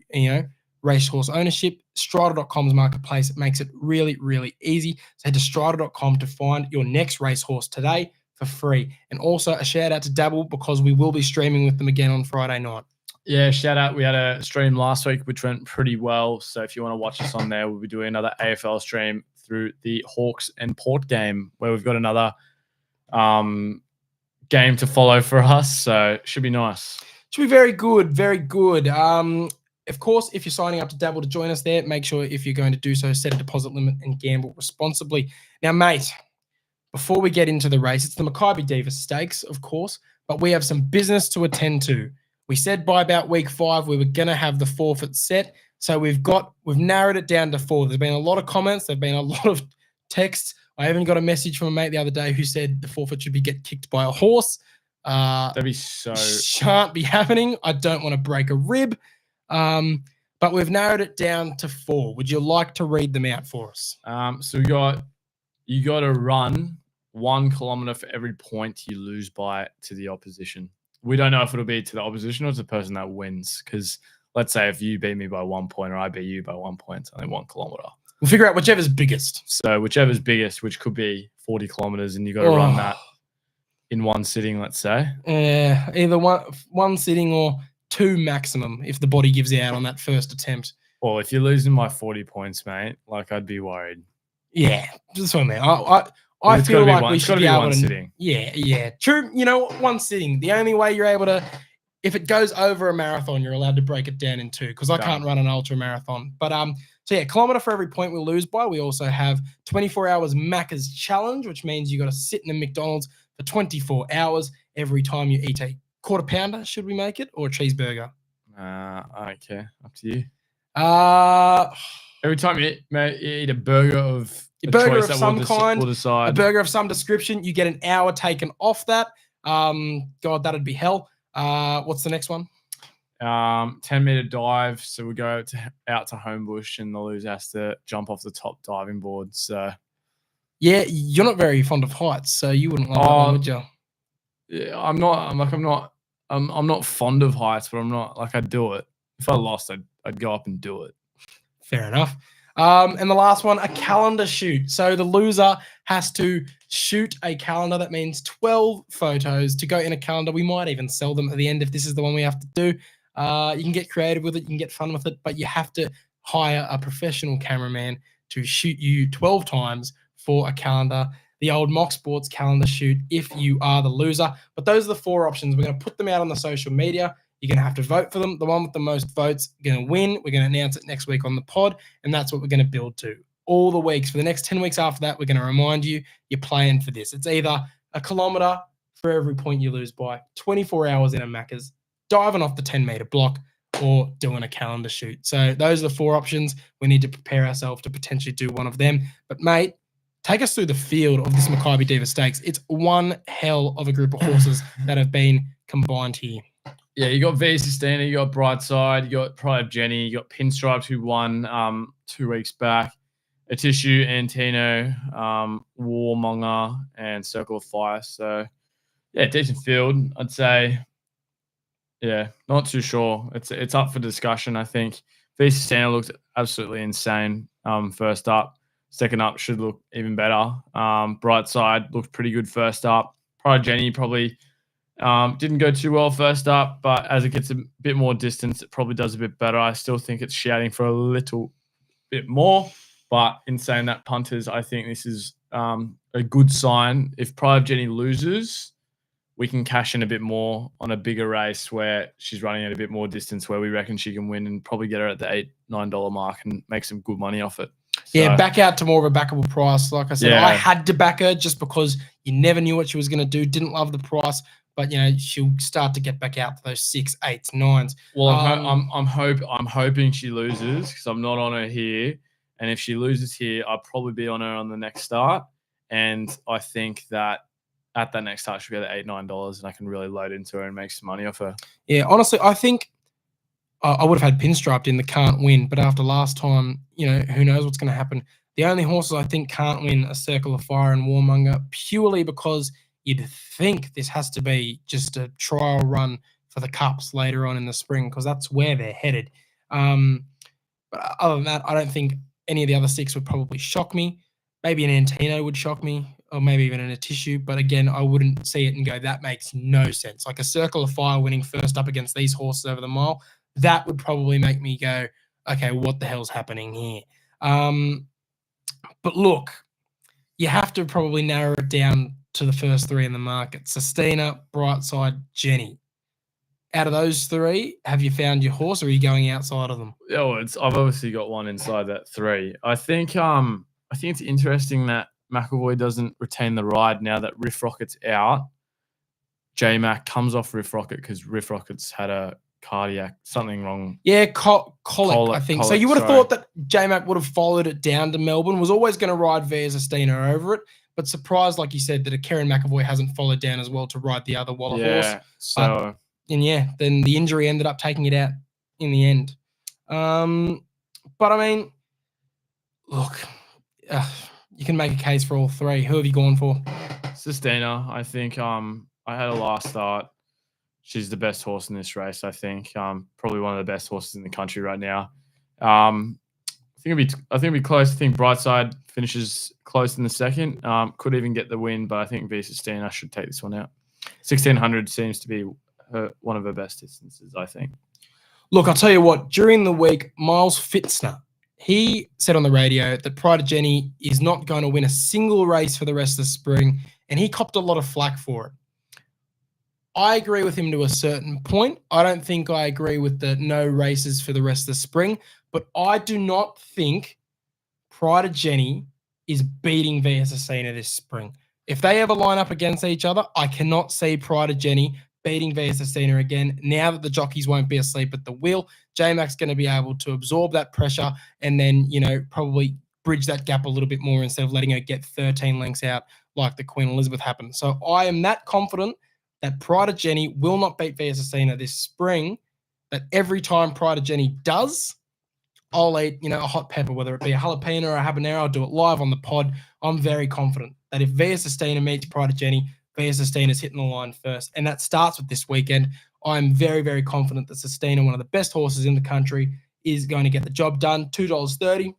racehorse ownership, Stridyl.com's marketplace makes it really, really easy. So head to Stridyl.com to find your next racehorse today for free. And also a shout out to Dabble, because we will be streaming with them again on Friday night. Yeah, shout out. We had a stream last week, which went pretty well. So if you want to watch us on there, we'll be doing another AFL stream through the Hawks and Port game, where we've got another game to follow for us. So it should be nice. Should be very good, very good. Of course, if you're signing up to Dabble to join us there, make sure if you're going to do so, set a deposit limit and gamble responsibly. Now, mate, before we get into the race, it's the Makybe Diva Stakes, of course, but we have some business to attend to. We said by about week 5 we were going to have the forfeit set, so we've narrowed it down to 4. There's been a lot of comments, there've been a lot of texts. I even got a message from a mate the other day who said the forfeit should get kicked by a horse. That'd be so... Shan't be happening. I don't want to break a rib. But we've narrowed it down to 4. Would you like to read them out for us? So you got to run 1 kilometer for every point you lose by to the opposition. We don't know if it'll be to the opposition or to the person that wins. Because let's say if you beat me by 1 point or I beat you by 1 point, it's only 1 kilometer. We'll figure out whichever's biggest. So whichever's biggest, which could be 40 kilometers, and you got to run that in one sitting, let's say. Yeah, either one sitting or 2 maximum if the body gives out on that first attempt. Well, if you're losing by 40 points, mate, I'd be worried. Yeah, that's what I mean. I feel like we should be able to. Sitting. Yeah, true. One sitting. The only way you're able to, if it goes over a marathon, you're allowed to break it down in 2, because I can't run an ultra marathon. But so yeah, kilometer for every point we lose by. We also have 24 hours Macca's challenge, which means you got to sit in a McDonald's for 24 hours every time you eat a quarter pounder. Should we make it, or a cheeseburger? Okay, up to you. Every time you eat a burger of a burger of some kind, a burger of some description, you get an hour taken off that. God, that'd be hell. What's the next one? 10-meter dive. So we go out to Homebush, and the loser has to jump off the top diving board. So yeah, you're not very fond of heights, so you wouldn't like that one, would you? Yeah, I'm not fond of heights, but I'm not I'd do it. If I lost, I'd go up and do it. Fair enough. And the last one, a calendar shoot. So the loser has to shoot a calendar. That means 12 photos to go in a calendar. We might even sell them at the end if this is the one we have to do. You can get creative with it. You can get fun with it, but you have to hire a professional cameraman to shoot you 12 times for a calendar. The old Mock Sports calendar shoot if you are the loser. But those are the 4 options. We're going to put them out on the social media. You're going to have to vote for them. The one with the most votes is going to win. We're going to announce it next week on the pod, and that's what we're going to build to. All the weeks. For the next 10 weeks after that, we're going to remind you you're playing for this. It's either a kilometer for every point you lose by, 24 hours in a Macca's, diving off the 10-meter block, or doing a calendar shoot. So those are the 4 options. We need to prepare ourselves to potentially do one of them. But, mate, take us through the field of this Makybe Diva Stakes. It's one hell of a group of horses that have been combined here. Yeah, you got V Sistina, you got Brightside, you got Pride of Jenny, you got Pinstripes, who won 2 weeks back, Atishu, Antino, Warmonger, and Circle of Fire. So, yeah, decent field, I'd say. Yeah, not too sure. It's up for discussion, I think. V Sistina looked absolutely insane first up. Second up should look even better. Brightside looked pretty good first up. Pride of Jenny probably didn't go too well first up, but as it gets a bit more distance, it probably does a bit better. I still think it's shouting for a little bit more, but in saying that, punters, I think this is a good sign. If Pride of Jenny loses, we can cash in a bit more on a bigger race where she's running at a bit more distance, where we reckon she can win, and probably get her at the $8-9 mark and make some good money off it. So, yeah, back out to more of a backable price. Like I said, I had to back her just because you never knew what she was going to do. Didn't love the price, but she'll start to get back out to those 6, 8s, 9s. Well, I'm hoping she loses, because I'm not on her here, and if she loses here, I'll probably be on her on the next start. And I think that at that next start, she'll get $8-9, and I can really load into her and make some money off her. Yeah, honestly, I think I would have had Pinstriped in the can't win, but after last time, who knows what's going to happen. The only horses I think can't win are Circle of Fire and Warmonger, purely because you'd think this has to be just a trial run for the Cups later on in the spring, because that's where they're headed. But other than that, I don't think any of the other 6 would probably shock me. Maybe an Antino would shock me, or maybe even a Tissue. But again, I wouldn't see it and go, that makes no sense. Like a Circle of Fire winning first up against these horses over the mile, that would probably make me go, okay, what the hell's happening here? But look, you have to probably narrow it down to the first 3 in the market. Sistina, Brightside, Jenny. Out of those 3, have you found your horse, or are you going outside of them? Oh, I've obviously got one inside that 3. I think it's interesting that McAvoy doesn't retain the ride now that Riff Rocket's out. J-Mac comes off Riff Rocket because Riff Rocket's had a cardiac, something wrong. Yeah, colic, I think. So you would have thought that J-Mac would have followed it down to Melbourne, was always going to ride Via Sistina over it, but surprised, like you said, that a Karen McAvoy hasn't followed down as well to ride the other Waller horse. So... then the injury ended up taking it out in the end. But I mean, look, you can make a case for all 3. Who have you gone for? Sistina, I think. I had a last start. She's the best horse in this race, I think. Probably one of the best horses in the country right now. I think it'll be close. I think Brightside finishes close in the second. Could even get the win, but I think Via Sistina should take this one out. 1600 seems to be one of her best distances, I think. Look, I'll tell you what, during the week, Miles Fitzner, he said on the radio that Pride of Jenny is not going to win a single race for the rest of the spring, and he copped a lot of flack for it. I agree with him to a certain point. I don't think I agree with the no races for the rest of the spring, but I do not think Pride of Jenny is beating Via Sistina this spring. If they ever line up against each other, I cannot see Pride of Jenny beating Via Sistina again. Now that the jockeys won't be asleep at the wheel, J-Mac's going to be able to absorb that pressure and then, probably bridge that gap a little bit more instead of letting her get 13 lengths out like the Queen Elizabeth happened. So I am that confident that Pride of Jenny will not beat Via Sistina this spring, that every time Pride of Jenny does, I'll eat, a hot pepper, whether it be a jalapeno or a habanero. I'll do it live on the pod. I'm very confident that if Via Sistina meets Pride of Jenny, Via Sistina's hitting the line first. And that starts with this weekend. I'm very, very confident that Sistina, one of the best horses in the country, is going to get the job done. $2.30.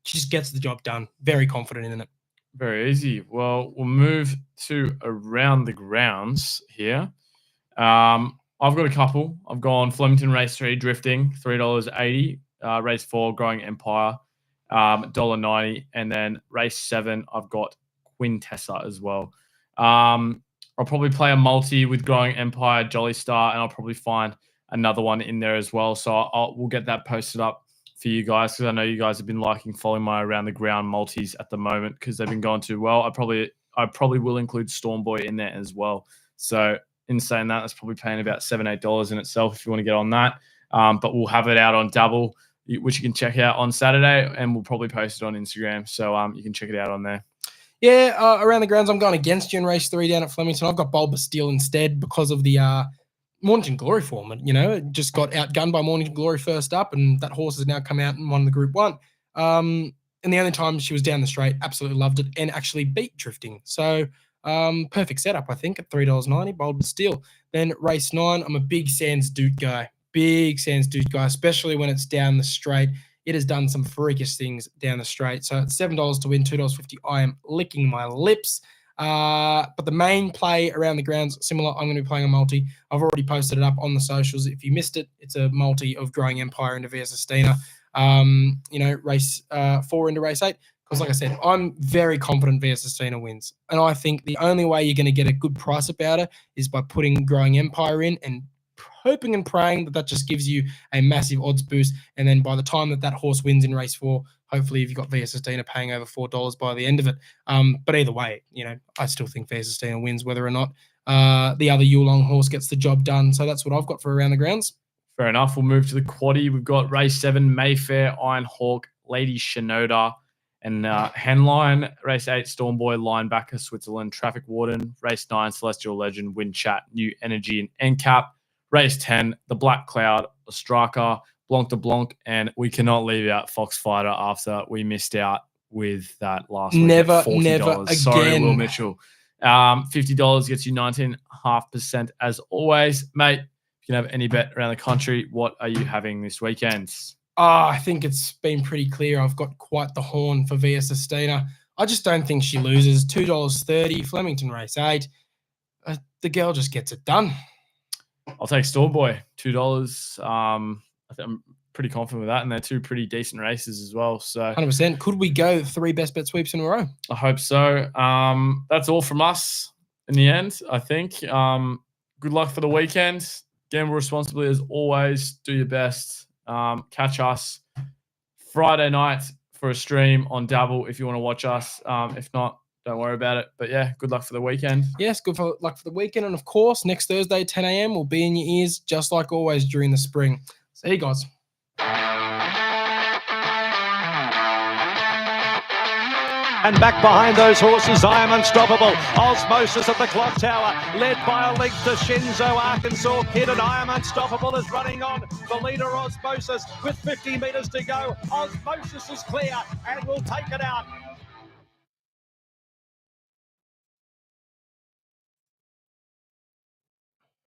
She just gets the job done. Very confident in it. Very easy. Well, we'll move to around the grounds here. I've got a couple. I've gone Flemington Race 3 Drifting, $3.80. Race 4 Growing Empire, $1.90. And then race 7, I've got Quintessa as well. I'll probably play a multi with Growing Empire, Jolly Star, and I'll probably find another one in there as well. So we'll get that posted up for you guys, because I know you guys have been following my around the ground multis at the moment because they've been going too well. I probably will include Storm Boy in there as well. So in saying that, that's probably paying about $7-8 in itself if you want to get on that. But we'll have it out on Double, which you can check out on Saturday, and we'll probably post it on Instagram. So you can check it out on there. Yeah, around the grounds, I'm going against you in race 3 down at Flemington. I've got Bulba Steel instead because of the Mornington Glory form. It just got outgunned by Mornington Glory first up, and that horse has now come out and won the Group 1. And the only time she was down the straight, absolutely loved it and actually beat Drifting. So perfect setup, I think, at $3.90, Bulba Steel. Then race 9, I'm a big Sands Dude guy. Especially when it's down the straight. It has done some freakish things down the straight. So it's $7 to win, $2.50. I am licking my lips. But the main play around the grounds, similar. I'm going to be playing a multi. I've already posted it up on the socials. If you missed it, it's a multi of Growing Empire into Via Sistina. Race 4 into race 8. Because like I said, I'm very confident Via Sistina wins. And I think the only way you're going to get a good price about her is by putting Growing Empire in and hoping and praying that just gives you a massive odds boost. And then by the time that horse wins in race 4, hopefully you've got Via Sistina paying over $4 by the end of it. But either way, I still think Via Sistina wins, whether or not the other Yulong horse gets the job done. So that's what I've got for around the grounds. Fair enough. We'll move to the quaddie. We've got race 7, Mayfair, Iron Hawk, Lady Shinoda, and Henline. Race 8, Stormboy, Linebacker, Switzerland, Traffic Warden. Race 9, Celestial Legend, Wind Chat, New Energy, and NCAP. Race 10, The Black Cloud, Ostraka, Blanc de Blanc, and we cannot leave out Foxfighter after we missed out with that last week. Never $40. again. Sorry, Will Mitchell. $50 gets you 19.5% as always. Mate, can have any bet around the country. What are you having this weekend? I think it's been pretty clear. I've got quite the horn for Via Sistina. I just don't think she loses. $2.30, Flemington race 8. The girl just gets it done. I'll take Storeboy, $2. I think I'm pretty confident with that, and they're 2 pretty decent races as well. So 100%. Could we go 3 best bet sweeps in a row? I hope so. That's all from us in the end, I think. Good luck for the weekend. Gamble responsibly as always. Do your best. Catch us Friday night for a stream on Dabble if you want to watch us. If not, don't worry about it. But yeah, good luck for the weekend. Yes, luck for the weekend. And of course, next Thursday, 10 a.m. will be in your ears just like always during the spring. See you guys. And back behind those horses, I Am Unstoppable. Osmosis at the clock tower, led by a length to Shinzo Arkansas Kid, and I Am Unstoppable is running on. The leader, Osmosis, with 50 metres to go. Osmosis is clear and will take it out.